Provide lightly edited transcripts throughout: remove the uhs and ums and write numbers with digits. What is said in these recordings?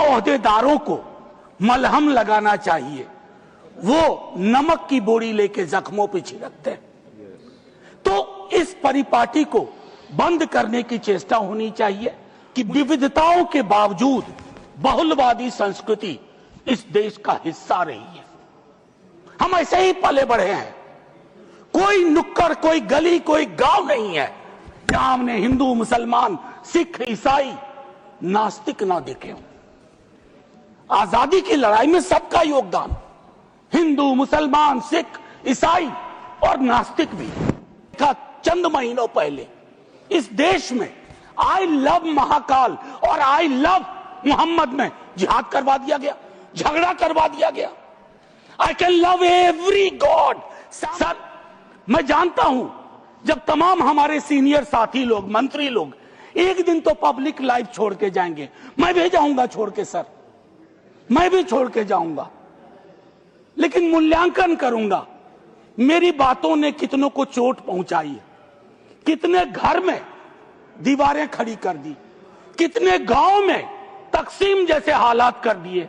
ओहदेदारों को मलहम लगाना चाहिए वो नमक की बोरी लेके जख्मों पे छिड़कते हैं। तो इस परिपाटी को बंद करने की चेष्टा होनी चाहिए कि विविधताओं के बावजूद बहुलवादी संस्कृति इस देश का हिस्सा रही है। हम ऐसे ही पले बढ़े हैं। कोई नुक्कड़, कोई गली, कोई गांव नहीं है जहां हमने हिंदू, मुसलमान, सिख, ईसाई, नास्तिक ना देखे हों। आजादी की लड़ाई में सबका योगदान, हिंदू, मुसलमान, सिख, ईसाई और नास्तिक भी। चंद महीनों पहले इस देश में आई लव महाकाल और आई लव मोहम्मद में जिहाद करवा दिया गया, झगड़ा करवा दिया गया। I can love every God. Sir, मैं जानता हूं जब तमाम हमारे सीनियर साथी लोग, मंत्री लोग एक दिन तो पब्लिक लाइफ छोड़ के जाएंगे, मैं भी जाऊंगा छोड़ के सर, मैं भी छोड़ के जाऊंगा, लेकिन मूल्यांकन करूंगा मेरी बातों ने कितनों को चोट पहुंचाई है, कितने घर में दीवारें खड़ी कर दी, कितने गांव में तकसीम जैसे हालात कर दिए।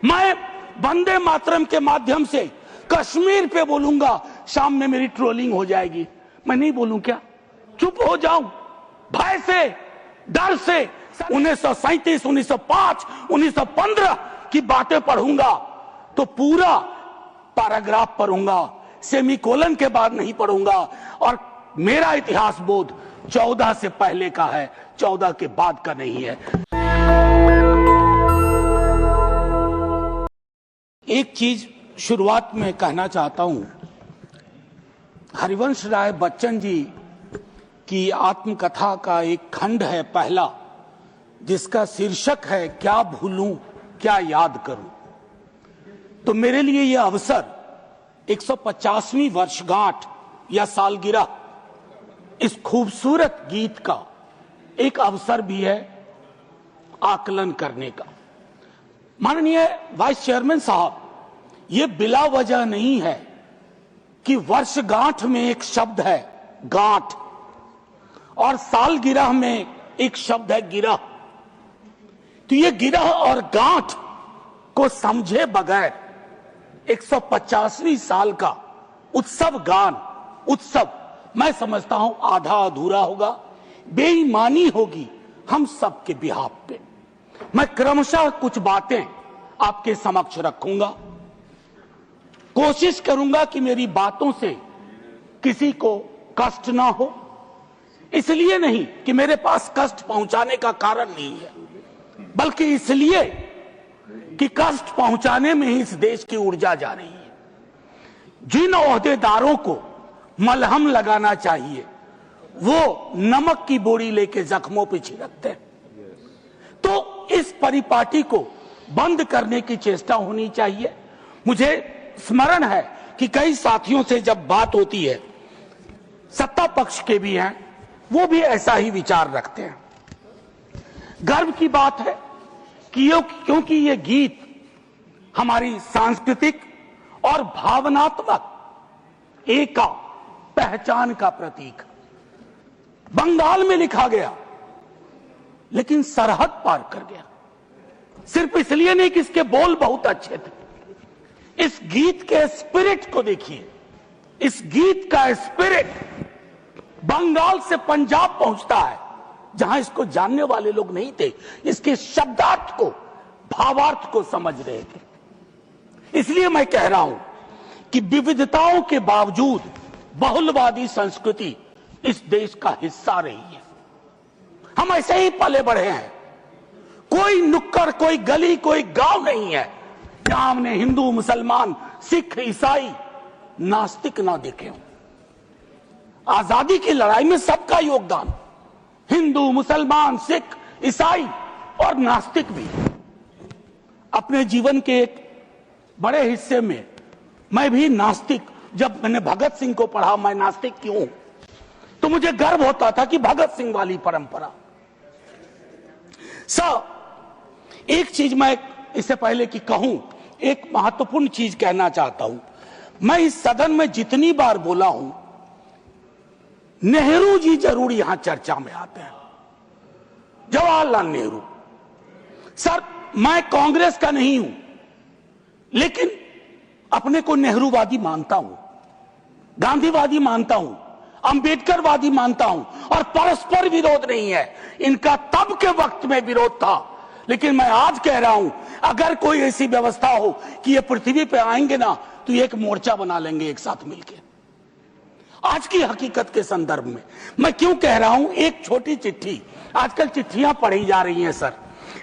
मैं वंदे मातरम के माध्यम से कश्मीर पे बोलूंगा, शाम में मेरी ट्रोलिंग हो जाएगी। मैं नहीं बोलूं क्या? चुप हो जाऊं भय से, डर से? 1937, 1905, 1915 की बातें पढ़ूंगा तो पूरा पैराग्राफ पढ़ूंगा, सेमीकोलन के बाद नहीं पढ़ूंगा। और मेरा इतिहास बोध 14 से पहले का है, 14 के बाद का नहीं है। एक चीज शुरुआत में कहना चाहता हूं, हरिवंश राय बच्चन जी की आत्मकथा का एक खंड है पहला, जिसका शीर्षक है क्या भूलूं क्या याद करूं। तो मेरे लिए यह अवसर 150वीं वर्षगांठ या सालगिरह इस खूबसूरत गीत का एक अवसर भी है आकलन करने का। माननीय वाइस चेयरमैन साहब, ये बिला वजह नहीं है कि वर्षगांठ में एक शब्द है गांठ और सालगिरह में एक शब्द है गिरह। तो ये गिरह और गांठ को समझे बगैर 150वीं साल का उत्सव गान, उत्सव मैं समझता हूं आधा अधूरा होगा, बेईमानी होगी हम सब के बिहाफ पे। मैं क्रमशः कुछ बातें आपके समक्ष रखूंगा, कोशिश करूंगा कि मेरी बातों से किसी को कष्ट ना हो। इसलिए नहीं कि मेरे पास कष्ट पहुंचाने का कारण नहीं है, बल्कि इसलिए कि कष्ट पहुंचाने में ही इस देश की ऊर्जा जा रही है। जिन ओहदेदारों को मलहम लगाना चाहिए वो नमक की बोरी लेके जख्मों पे छिड़कते हैं। तो इस परिपाटी को बंद करने की चेष्टा होनी चाहिए। मुझे स्मरण है कि कई साथियों से जब बात होती है, सत्ता पक्ष के भी हैं, वो भी ऐसा ही विचार रखते हैं। गर्व की बात है कि क्योंकि ये गीत हमारी सांस्कृतिक और भावनात्मक एका पहचान का प्रतीक, बंगाल में लिखा गया लेकिन सरहद पार कर गया। सिर्फ इसलिए नहीं कि इसके बोल बहुत अच्छे थे, इस गीत के स्पिरिट को देखिए। इस गीत का स्पिरिट बंगाल से पंजाब पहुंचता है, जहां इसको जानने वाले लोग नहीं थे, इसके शब्दार्थ को, भावार्थ को समझ रहे थे। इसलिए मैं कह रहा हूं कि विविधताओं के बावजूद बहुलवादी संस्कृति इस देश का हिस्सा रही है। हम ऐसे ही पले बढ़े हैं। कोई नुक्कड़, कोई गली, कोई गांव नहीं है जहां हमने हिंदू, मुसलमान, सिख, ईसाई, नास्तिक ना देखे हों। आजादी की लड़ाई में सबका योगदान, हिंदू, मुसलमान, सिख, ईसाई और नास्तिक भी। अपने जीवन के एक बड़े हिस्से में मैं भी नास्तिक, जब मैंने भगत सिंह को पढ़ा, मैं नास्तिक क्यों, तो मुझे गर्व होता था कि भगत सिंह वाली परंपरा। एक चीज मैं इससे पहले कि कहूं, एक महत्वपूर्ण चीज कहना चाहता हूं। मैं इस सदन में जितनी बार बोला हूं, नेहरू जी जरूर यहां चर्चा में आते हैं। जवाहरलाल नेहरू सर, मैं कांग्रेस का नहीं हूं, लेकिन अपने को नेहरूवादी मानता हूं, गांधीवादी मानता हूं, अंबेडकरवादी मानता हूं, और परस्पर विरोध नहीं है। इनका तब के वक्त में विरोध था, लेकिन मैं आज कह रहा हूं, अगर कोई ऐसी व्यवस्था हो कि ये पृथ्वी पे आएंगे ना, तो एक मोर्चा बना लेंगे एक साथ मिलकर। आज की हकीकत के संदर्भ में मैं क्यों कह रहा हूं, एक छोटी चिट्ठी, आजकल चिट्ठियां पढ़ी जा रही हैं सर,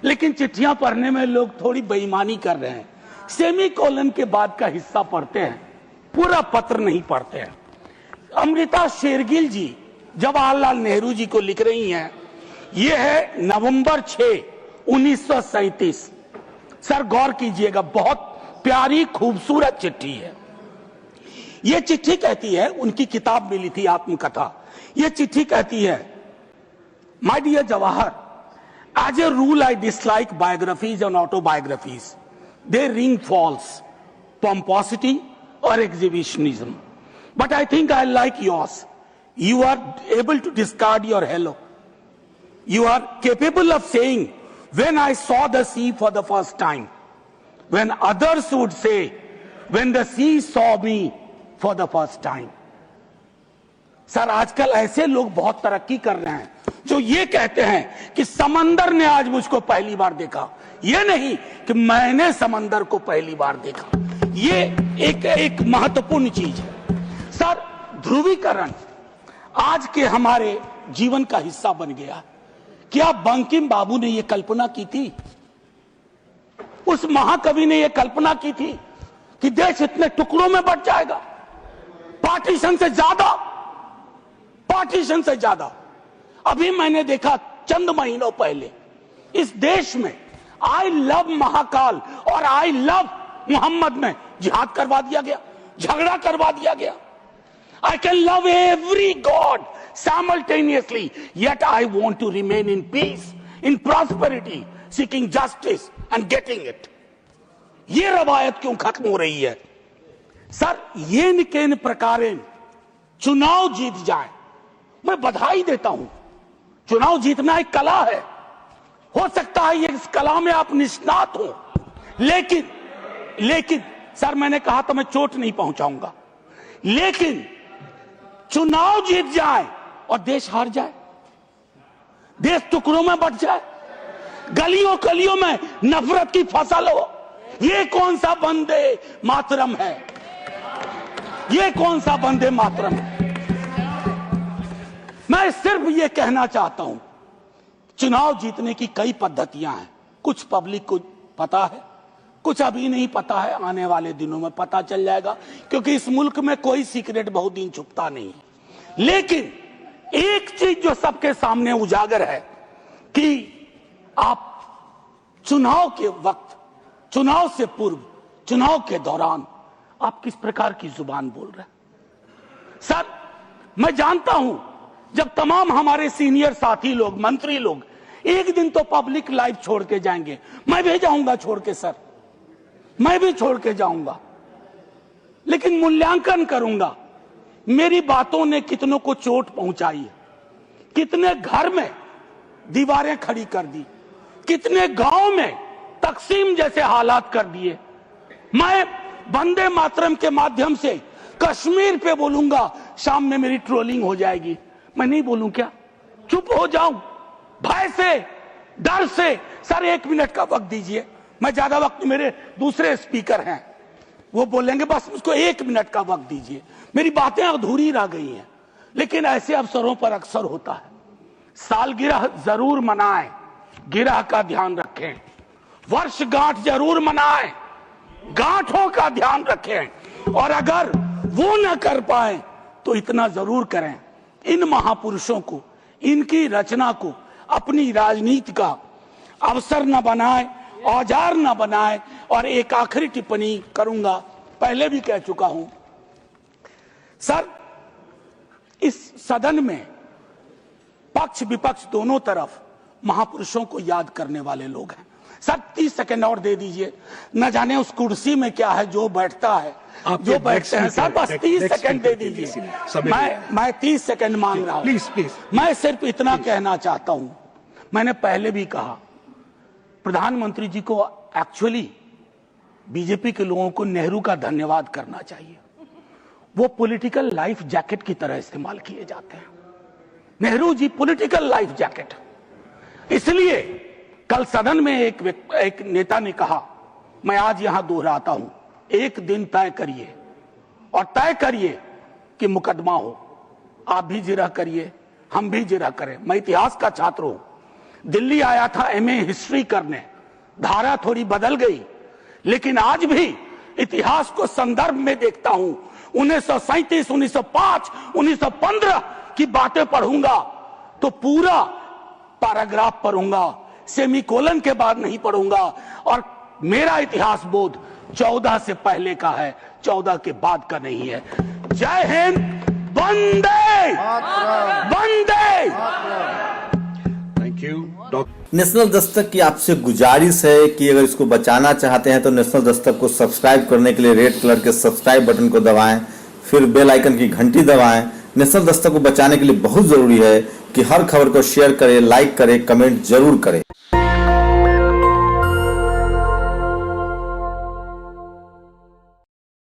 लेकिन चिट्ठियां पढ़ने में लोग थोड़ी बेईमानी कर रहे हैं। सेमीकोलन के बाद का हिस्सा पढ़ते हैं, पूरा पत्र नहीं पढ़ते हैं। अमृता शेरगिल जी जवाहरलाल नेहरू जी को लिख रही हैं, यह है नवंबर 6, 1937। सर गौर कीजिएगा, बहुत प्यारी खूबसूरत चिट्ठी है। यह चिट्ठी कहती है, उनकी किताब मिली थी आत्मकथा, यह चिट्ठी कहती है, my dear Jawahar, as a rule I dislike biographies and autobiographies, they ring false, pomposity or exhibitionism. But I think I like yours. You are able to discard your hello. You are capable of saying, when I saw the sea for the first time, when others would say, when the sea saw me for the first time. Sir आजकल ऐसे लोग बहुत तरक्की कर रहे हैं जो ये कहते हैं कि समंदर ने आज मुझको पहली बार देखा, ये नहीं कि मैंने समंदर को पहली बार देखा। ये एक महत्वपूर्ण चीज है सर। ध्रुवीकरण आज के हमारे जीवन का हिस्सा बन गया। क्या बंकिम बाबू ने यह कल्पना की थी, उस महाकवि ने यह कल्पना की थी कि देश इतने टुकड़ों में बंट जाएगा? पार्टीशन से ज्यादा अभी मैंने देखा चंद महीनों पहले इस देश में आई लव महाकाल और आई लव मोहम्मद में जिहाद करवा दिया गया, झगड़ा करवा दिया गया। I can love every God simultaneously, yet I want to remain in peace, in prosperity, seeking justice and getting it. ये रवायत क्यों खत्म हो रही है? सर ये निकेन प्रकारेण चुनाव जीत जाए, मैं बधाई देता हूं। चुनाव जीतना एक कला है, हो सकता है ये इस कला में आप निष्णात हो, लेकिन सर मैंने कहा तो मैं चोट नहीं पहुंचाऊंगा, लेकिन चुनाव जीत जाए और देश हार जाए, देश टुकड़ों में बंट जाए, गलियों गलियों में नफरत की फसल हो, ये कौन सा वंदे मातरम है? ये कौन सा वंदे मातरम है? मैं सिर्फ ये कहना चाहता हूं, चुनाव जीतने की कई पद्धतियां हैं, कुछ पब्लिक को पता है, कुछ अभी नहीं पता है, आने वाले दिनों में पता चल जाएगा, क्योंकि इस मुल्क में कोई सीक्रेट बहुत दिन छुपता नहीं है। लेकिन एक चीज जो सबके सामने उजागर है कि आप चुनाव के वक्त, चुनाव से पूर्व, चुनाव के दौरान आप किस प्रकार की जुबान बोल रहे हैं। सर मैं जानता हूं जब तमाम हमारे सीनियर साथी लोग, मंत्री लोग एक दिन तो पब्लिक लाइफ छोड़ के जाएंगे, मैं भी जाऊंगा छोड़ के सर, मैं भी छोड़ के जाऊंगा, लेकिन मूल्यांकन करूंगा मेरी बातों ने कितनों को चोट पहुंचाई है, कितने घर में दीवारें खड़ी कर दी, कितने गांव में तकसीम जैसे हालात कर दिए। मैं वंदे मातरम के माध्यम से कश्मीर पे बोलूंगा, शाम में मेरी ट्रोलिंग हो जाएगी, मैं नहीं बोलूं क्या? चुप हो जाऊं भय से, डर से? सर 1 मिनट का वक्त दीजिए, मैं ज्यादा वक्त, मेरे दूसरे स्पीकर हैं वो बोलेंगे, बस उसको 1 मिनट का वक्त दीजिए। मेरी बातें अधूरी रह गई हैं, लेकिन ऐसे अवसरों पर अक्सर होता है। सालगिरह जरूर मनाएं, गिरह का ध्यान रखें, वर्षगांठ जरूर मनाएं, गांठों का ध्यान रखें, और अगर वो न कर पाए तो इतना जरूर करें, इन महापुरुषों को, इनकी रचना को अपनी राजनीति का अवसर न बनाए, औजार न बनाए। और एक आखिरी टिप्पणी करूंगा, पहले भी कह चुका हूं सर, इस सदन में पक्ष विपक्ष दोनों तरफ महापुरुषों को याद करने वाले लोग हैं। सर 30 सेकंड और दे दीजिए, न जाने उस कुर्सी में क्या है जो बैठता है, जो बैठते हैं। सर बस 30 सेकंड दे दीजिए, मैं 30 सेकंड मांग रहा हूं। प्लीज मैं सिर्फ इतना कहना चाहता हूं, मैंने पहले भी कहा, प्रधानमंत्री जी को एक्चुअली बीजेपी के लोगों को नेहरू का धन्यवाद करना चाहिए। वो पॉलिटिकल लाइफ जैकेट की तरह इस्तेमाल किए जाते हैं। Nehru ji political life jacket. इसलिए कल सदन में एक नेता ने कहा, मैं आज यहां दोहराता हूं, एक दिन तय करिए और तय करिए कि मुकदमा हो। आप भी जिरह करिए, हम भी जिरह करें। मैं इतिहास का छात्र हूं, दिल्ली आया था एमए हिस्ट्री करने, धारा थोड़ी बदल गई, लेकिन आज भी इतिहास को संदर्भ में देखता हूं। 1937, 1905, 1915 की बातें पढ़ूंगा तो पूरा पैराग्राफ पढ़ूंगा, सेमीकोलन के बाद नहीं पढ़ूंगा। और मेरा इतिहास बोध 14 से पहले का है, 14 के बाद का नहीं है। जय हिंद, वंदे वंदे। Thank you. नेशनल दस्तक की आपसे गुजारिश है कि अगर इसको बचाना चाहते हैं तो नेशनल दस्तक को सब्सक्राइब करने के लिए रेड कलर के सब्सक्राइब बटन को दबाएं, फिर बेल आइकन की घंटी दबाएं। नेशनल दस्तक को बचाने के लिए बहुत जरूरी है कि हर खबर को शेयर करें, लाइक करें, कमेंट जरूर करें।